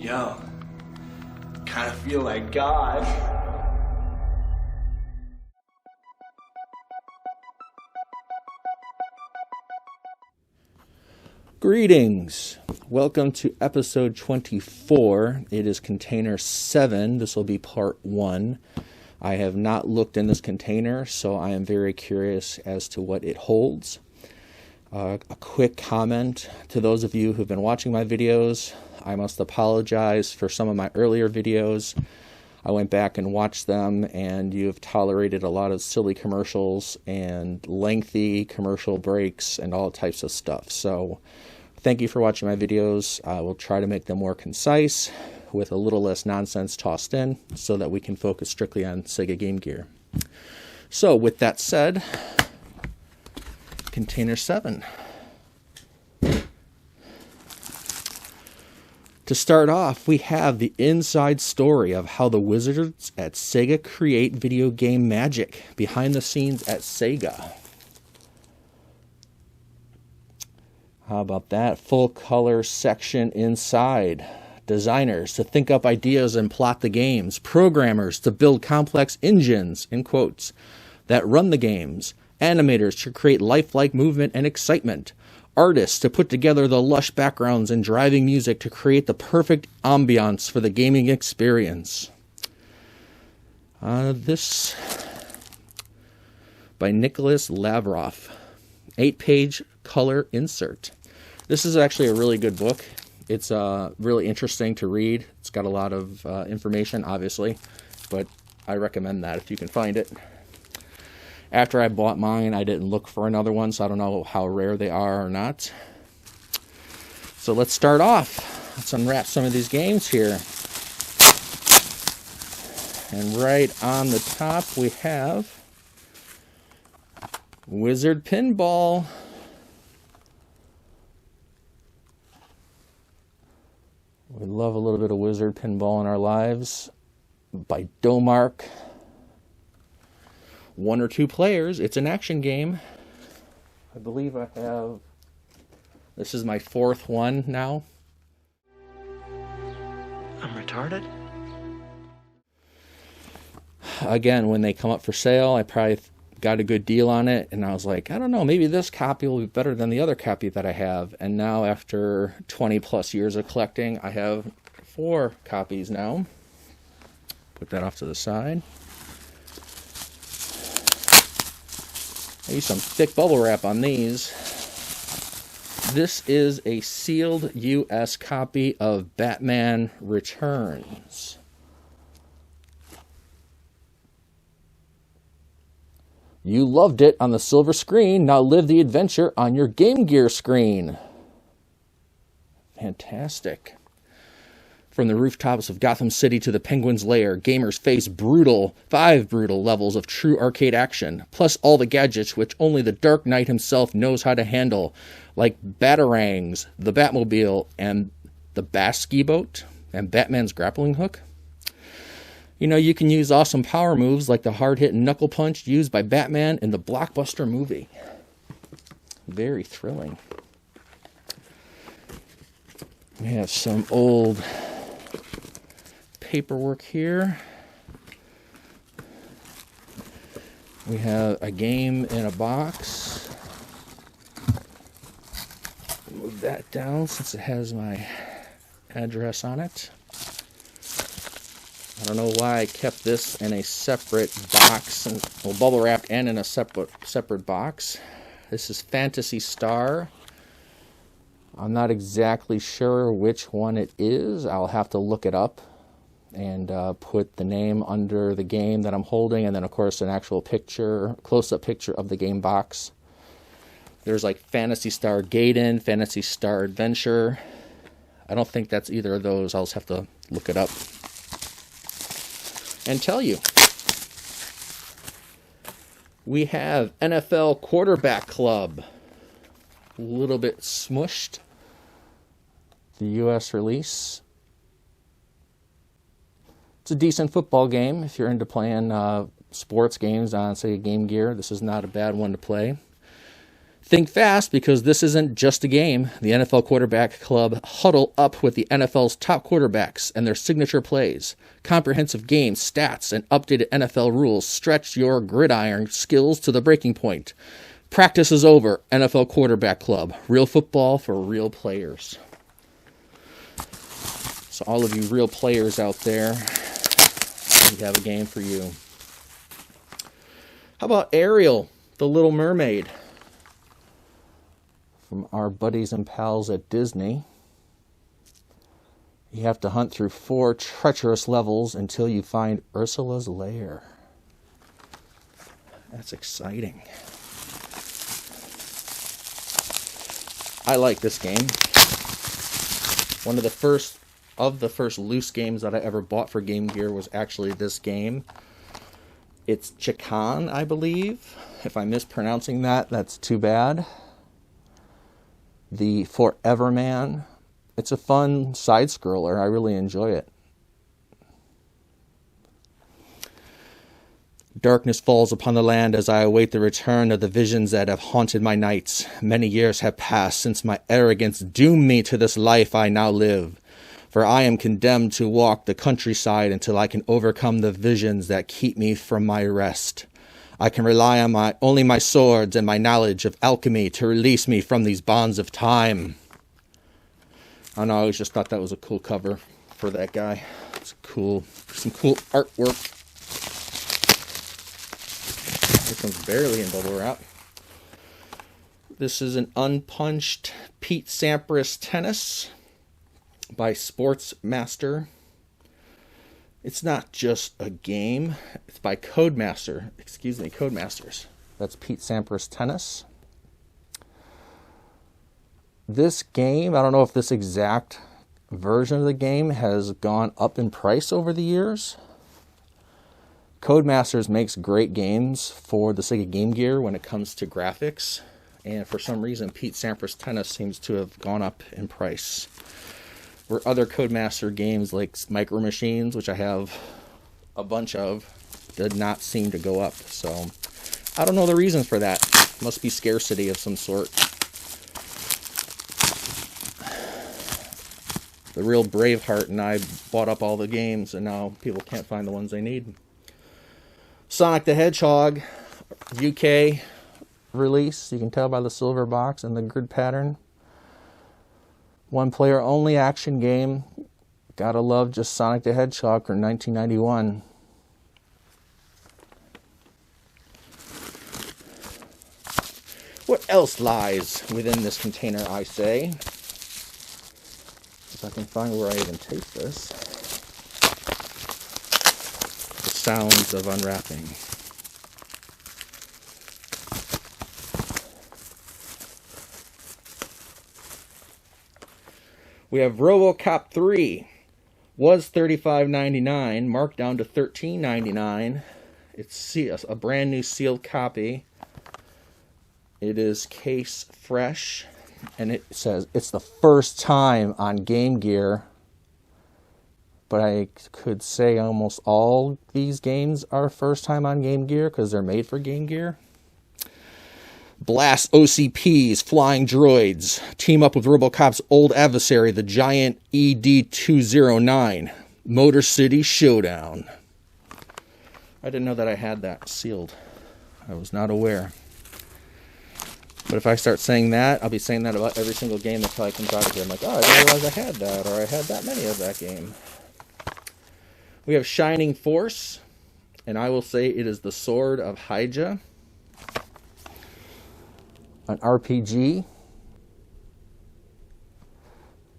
Yo, kind of feel like God. Greetings. Welcome to episode 24. It is container 7. This will be part 1. I have not looked in this container, so I am very curious as to what it holds. A quick comment to those of you who've been watching my videos. I must apologize for some of my earlier videos. I went back and watched them, and you've tolerated a lot of silly commercials and lengthy commercial breaks and all types of stuff. So thank you for watching my videos. I will try to make them more concise with a little less nonsense tossed in so that we can focus strictly on Sega Game Gear. So with that said, container 7. To start off, we have the inside story of how the wizards at Sega create video game magic behind the scenes at Sega. How about that? Full color section inside. Designers to think up ideas and plot the games. Programmers to build complex engines, in quotes, that run the games. Animators to create lifelike movement and excitement. Artists to put together the lush backgrounds and driving music to create the perfect ambiance for the gaming experience. This by Nicholas Lavroff. 8-page color insert. This is actually a really good book. It's really interesting to read. It's got a lot of information, obviously, but I recommend that if you can find it. After I bought mine, I didn't look for another one, so I don't know how rare they are or not. So let's start off. Let's unwrap some of these games here. And right on the top we have Wizard Pinball. We love a little bit of Wizard Pinball in our lives. By Domark. 1 or 2 players. It's an action game. I believe I have... This is my 4th one now. I'm retarded? Again, when they come up for sale, I probably got a good deal on it, and I was like, I don't know, maybe this copy will be better than the other copy that I have. And now, after 20 plus years of collecting, I have 4 copies now. Put that off to the side. I used some thick bubble wrap on these. This is a sealed US copy of Batman Returns. You loved it on the silver screen. Now live the adventure on your Game Gear screen. Fantastic. From the rooftops of Gotham City to the Penguin's lair, gamers face 5 brutal levels of true arcade action, plus all the gadgets which only the Dark Knight himself knows how to handle, like Batarangs, the Batmobile, and the Basky boat, and Batman's grappling hook. You know, you can use awesome power moves like the hard-hitting knuckle punch used by Batman in the blockbuster movie. Very thrilling. We have some old paperwork here. We have a game in a box. Move that down since it has my address on it. I don't know why I kept this in a separate box, well, bubble wrapped and in a separate box. This is Phantasy Star. I'm not exactly sure which one it is. I'll have to look it up and put the name under the game that I'm holding, and then of course an actual picture, close-up picture of the game box. There's like Phantasy Star Gaiden, Phantasy Star Adventure. I don't think that's either of those. I'll just have to look it up and tell you. We have NFL Quarterback Club. A little bit smushed. The US release. It's a decent football game if you're into playing sports games on, say, Game Gear. This is not a bad one to play. Think fast, because this isn't just a game. The NFL Quarterback Club huddle up with the NFL's top quarterbacks and their signature plays. Comprehensive game stats and updated NFL rules stretch your gridiron skills to the breaking point. Practice is over. NFL Quarterback Club. Real football for real players. So all of you real players out there, we have a game for you. How about Ariel, the Little Mermaid? From our buddies and pals at Disney. You have to hunt through 4 treacherous levels until you find Ursula's lair. That's exciting. I like this game. One of the first loose games that I ever bought for Game Gear was actually this game. It's Chikan, I believe. If I'm mispronouncing that, that's too bad. The Forever Man. It's a fun side-scroller. I really enjoy it. Darkness falls upon the land as I await the return of the visions that have haunted my nights. Many years have passed since my arrogance doomed me to this life I now live. For I am condemned to walk the countryside until I can overcome the visions that keep me from my rest. I can rely on only my swords and my knowledge of alchemy to release me from these bonds of time. I don't know, I always just thought that was a cool cover for that guy. It's some cool artwork. This one's barely in bubble wrap. This is an unpunched Pete Sampras tennis by Sportsmaster. It's not just a game. It's by Codemasters. That's Pete Sampras Tennis. This game, I don't know if this exact version of the game has gone up in price over the years. Codemasters makes great games for the Sega Game Gear when it comes to graphics. And for some reason, Pete Sampras Tennis seems to have gone up in price. Where other Codemaster games like Micro Machines, which I have a bunch of, did not seem to go up. So I don't know the reasons for that. Must be scarcity of some sort. The real Braveheart and I bought up all the games, and now people can't find the ones they need. Sonic the Hedgehog, UK release. You can tell by the silver box and the grid pattern. One player only action game. Gotta love just Sonic the Hedgehog from 1991. What else lies within this container, I say? If I can find where I even taste this. The sounds of unwrapping. We have RoboCop 3. Was $35.99, marked down to $13.99. It's a brand new sealed copy. It is case fresh, and it says it's the first time on Game Gear. But I could say almost all these games are first time on Game Gear because they're made for Game Gear. Blast OCPs, flying droids. Team up with RoboCop's old adversary, the giant ED-209. Motor City Showdown. I didn't know that I had that sealed. I was not aware. But if I start saying that, I'll be saying that about every single game that probably comes out again. I'm like, oh, I didn't realize I had that, or I had that many of that game. We have Shining Force, and I will say it is the Sword of Hyja. An RPG.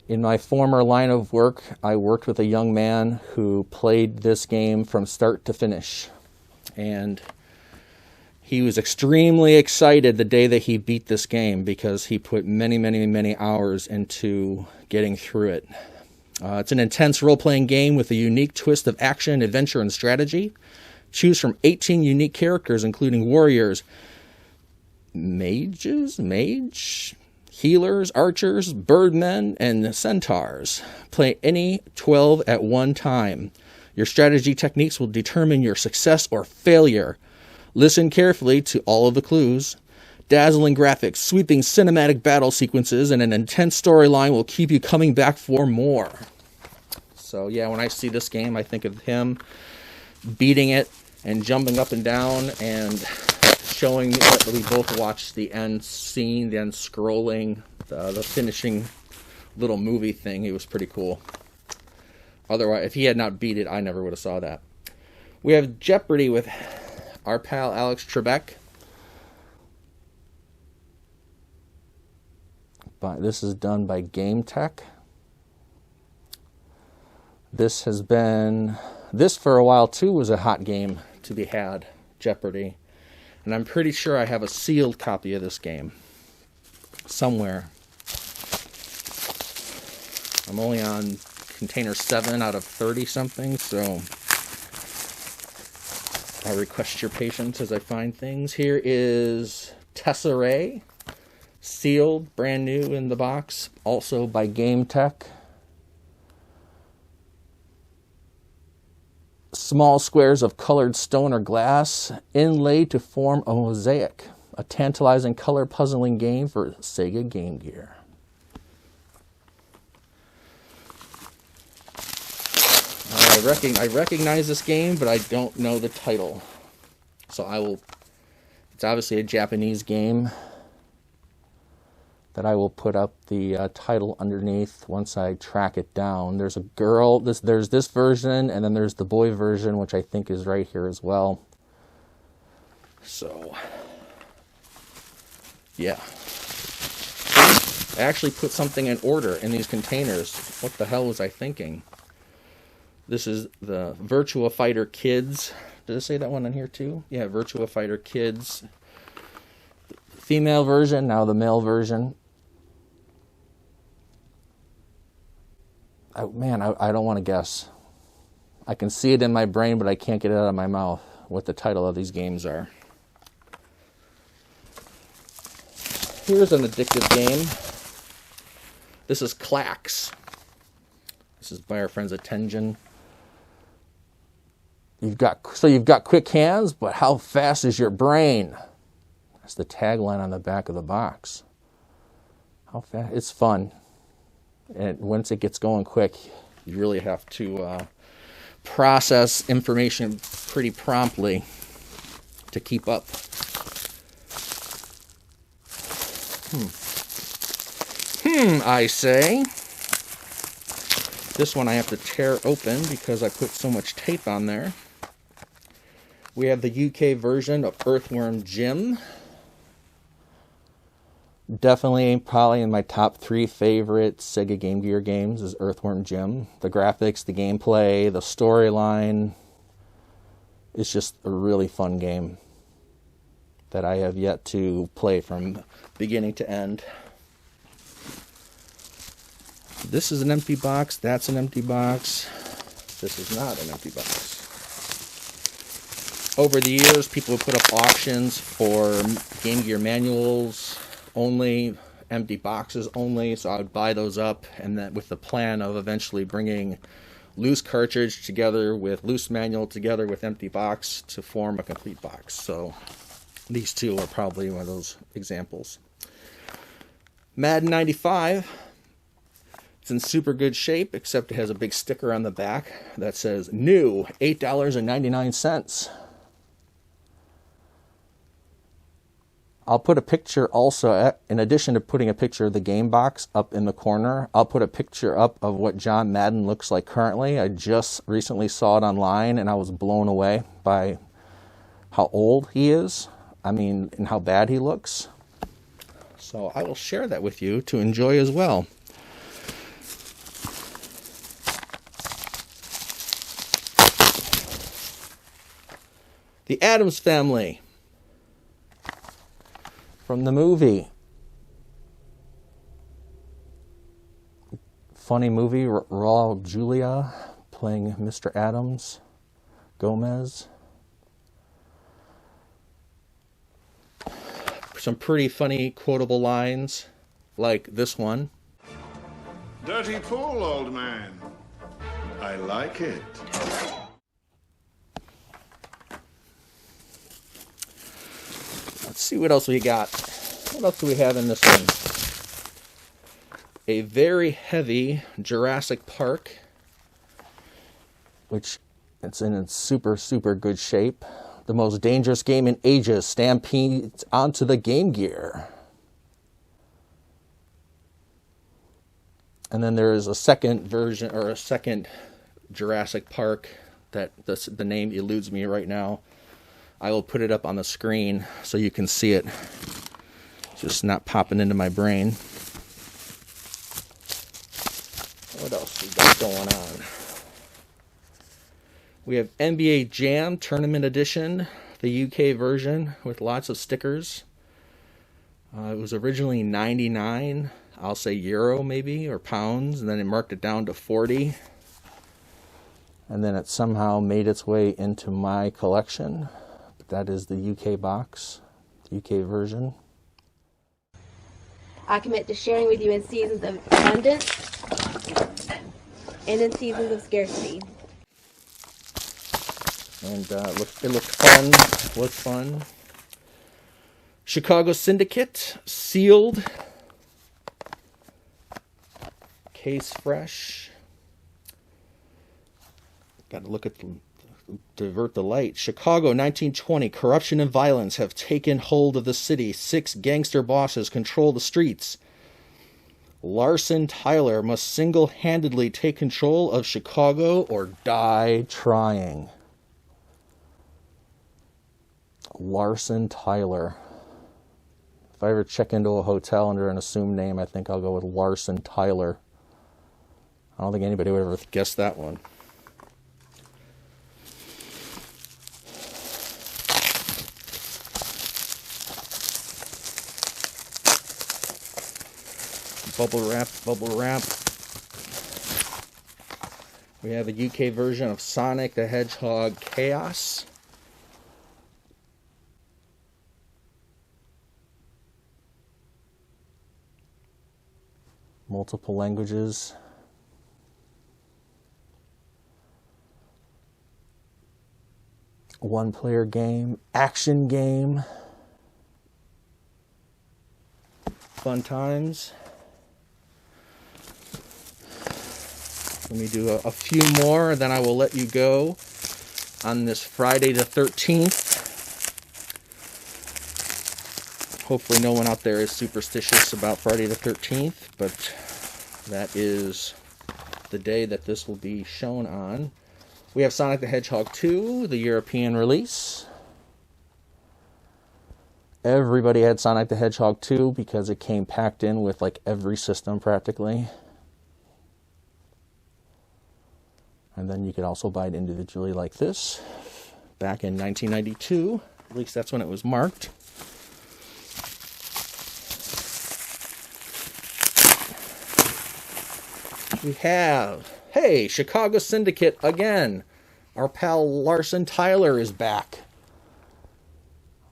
In my former line of work, I worked with a young man who played this game from start to finish. And he was extremely excited the day that he beat this game because he put many, many, many hours into getting through it. It's an intense role-playing game with a unique twist of action, adventure, and strategy. Choose from 18 unique characters, including warriors, mage, healers, archers, birdmen, and centaurs. Play any 12 at one time. Your strategy techniques will determine your success or failure. Listen carefully to all of the clues. Dazzling graphics, sweeping cinematic battle sequences, and an intense storyline will keep you coming back for more. So yeah, when I see this game, I think of him beating it and jumping up and down and showing me that we both watched the end scene, the end scrolling, the finishing little movie thing. It was pretty cool. Otherwise, if he had not beat it, I never would have saw that. We have Jeopardy with our pal Alex Trebek. This is done by Game Tech. This for a while too was a hot game to be had, Jeopardy. And I'm pretty sure I have a sealed copy of this game somewhere. I'm only on container 7 out of 30 something, so I request your patience as I find things. Here is Tesserae, sealed, brand new in the box, also by Game Tech. Small squares of colored stone or glass inlaid to form a mosaic. A tantalizing color puzzling game for Sega Game Gear. I recognize this game, but I don't know the title. So it's obviously a Japanese game that I will put up the title underneath once I track it down. There's a girl, there's this version, and then there's the boy version, which I think is right here as well. So, yeah. I actually put something in order in these containers. What the hell was I thinking? This is the Virtua Fighter Kids. Did I say that one on here too? Yeah, Virtua Fighter Kids. Female version, now the male version. I don't want to guess. I can see it in my brain, but I can't get it out of my mouth what the title of these games are. Here's an addictive game. This is Clax. This is by our friends at Tengen. You've got quick hands, but how fast is your brain? That's the tagline on the back of the box. How fast? It's fun. And once it gets going quick, you really have to process information pretty promptly to keep up. I say. This one I have to tear open because I put so much tape on there. We have the UK version of Earthworm Gym. Definitely, probably in my top 3 favorite Sega Game Gear games is Earthworm Gym. The graphics, the gameplay, the storyline. It's just a really fun game that I have yet to play from beginning to end. This is an empty box. That's an empty box. This is not an empty box. Over the years, people have put up auctions for Game Gear manuals only, empty boxes only, so I would buy those up, and then with the plan of eventually bringing loose cartridge together with loose manual together with empty box to form a complete box. So these two are probably one of those examples. Madden 95. It's in super good shape, except it has a big sticker on the back that says new, $8.99. I'll put a picture also, in addition to putting a picture of the game box up in the corner, I'll put a picture up of what John Madden looks like currently. I just recently saw it online and I was blown away by how old he is. I mean, and how bad he looks. So I will share that with you to enjoy as well. The Addams Family. From the movie. Funny movie, Raul Julia playing Mr. Adams, Gomez. Some pretty funny quotable lines, like this one. Dirty pool, old man. I like it. Let's see what else we got. What else do we have in this one? A very heavy Jurassic Park, which it's in its super, super good shape. The most dangerous game in ages stampedes onto the Game Gear. And then there is a second version, or a second Jurassic Park that the name eludes me right now. I will put it up on the screen so you can see it. It's just not popping into my brain. What else we got going on? We have NBA Jam Tournament Edition, the UK version with lots of stickers. It was originally 99, I'll say euro maybe, or pounds, and then it marked it down to 40. And then it somehow made its way into my collection. But that is the UK box, the UK version. I commit to sharing with you in seasons of abundance and in seasons of scarcity. And it looked fun. Looked fun. Chicago Syndicate, sealed. Case fresh. Got to look at divert the light. Chicago, 1920. Corruption and violence have taken hold of the city. 6 gangster bosses control the streets. Larson Tyler must single-handedly take control of Chicago or die trying. Larson Tyler. If I ever check into a hotel under an assumed name, I think I'll go with Larson Tyler. I don't think anybody would ever guess that one. Bubble wrap, bubble wrap. We have a UK version of Sonic the Hedgehog Chaos. Multiple languages. One-player game, action game. Fun times. Let me do a few more, and then I will let you go on this Friday the 13th. Hopefully no one out there is superstitious about Friday the 13th, but that is the day that this will be shown on. We have Sonic the Hedgehog 2, the European release. Everybody had Sonic the Hedgehog 2 because it came packed in with like every system practically. And then you could also buy it individually like this. Back in 1992, at least that's when it was marked. We have, hey, Chicago Syndicate again. Our pal Larson Tyler is back.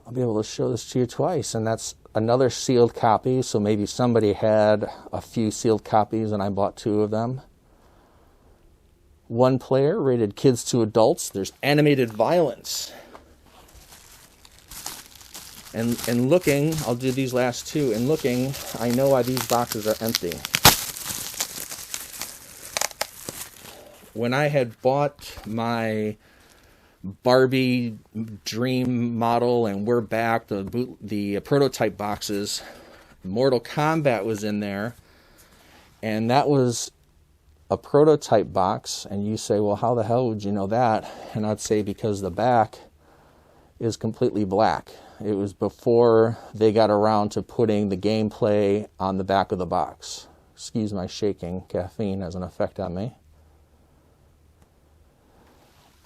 I'll be able to show this to you twice, and that's another sealed copy, so maybe somebody had a few sealed copies and I bought 2 of them. One player, rated kids to adults. There's animated violence. And looking, I'll do these last 2, and looking, I know why these boxes are empty. When I had bought my Barbie Dream model and We're Back, the prototype boxes, Mortal Kombat was in there, and that was a prototype box. And you say, well, how the hell would you know that? And I'd say because the back is completely black. It was before they got around to putting the gameplay on the back of the box. Excuse my shaking, caffeine has an effect on me.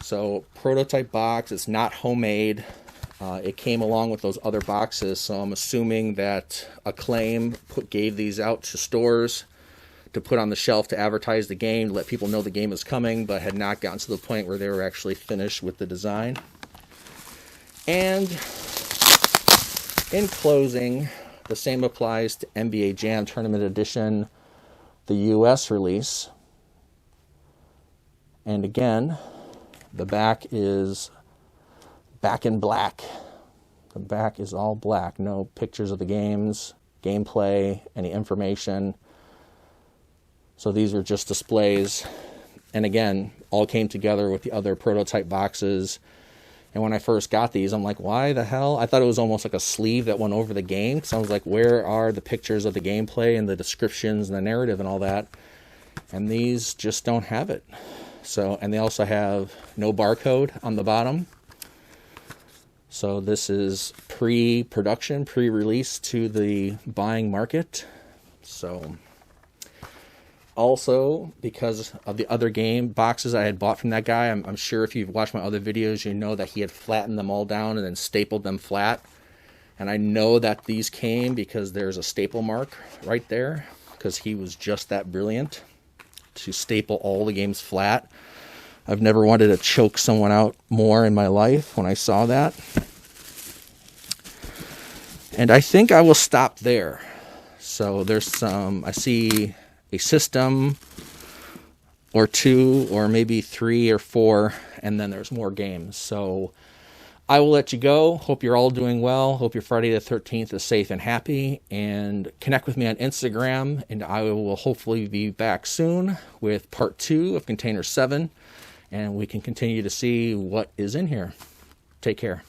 So, prototype box, it's not homemade. It came along with those other boxes, so I'm assuming that Acclaim gave these out to stores to put on the shelf to advertise the game, to let people know the game is coming, but had not gotten to the point where they were actually finished with the design. And in closing, the same applies to NBA Jam Tournament Edition, the US release. And again, the back is back in black. The back is all black. No pictures of the games, gameplay, any information. So these are just displays. And again, all came together with the other prototype boxes. And when I first got these, I'm like, why the hell? I thought it was almost like a sleeve that went over the game. So I was like, where are the pictures of the gameplay and the descriptions and the narrative and all that? And these just don't have it. So, and they also have no barcode on the bottom. So this is pre-production, pre-release to the buying market. So also, because of the other game boxes I had bought from that guy, I'm sure if you've watched my other videos, you know that he had flattened them all down and then stapled them flat. And I know that these came because there's a staple mark right there, because he was just that brilliant to staple all the games flat. I've never wanted to choke someone out more in my life when I saw that. And I think I will stop there. So there's some, I see a system or two or maybe 3 or 4, and then there's more games. So I will let you go. Hope you're all doing well. Hope your Friday the 13th is safe and happy. And connect with me on Instagram, and I will hopefully be back soon with part 2 of Container 7, and we can continue to see what is in here. Take care.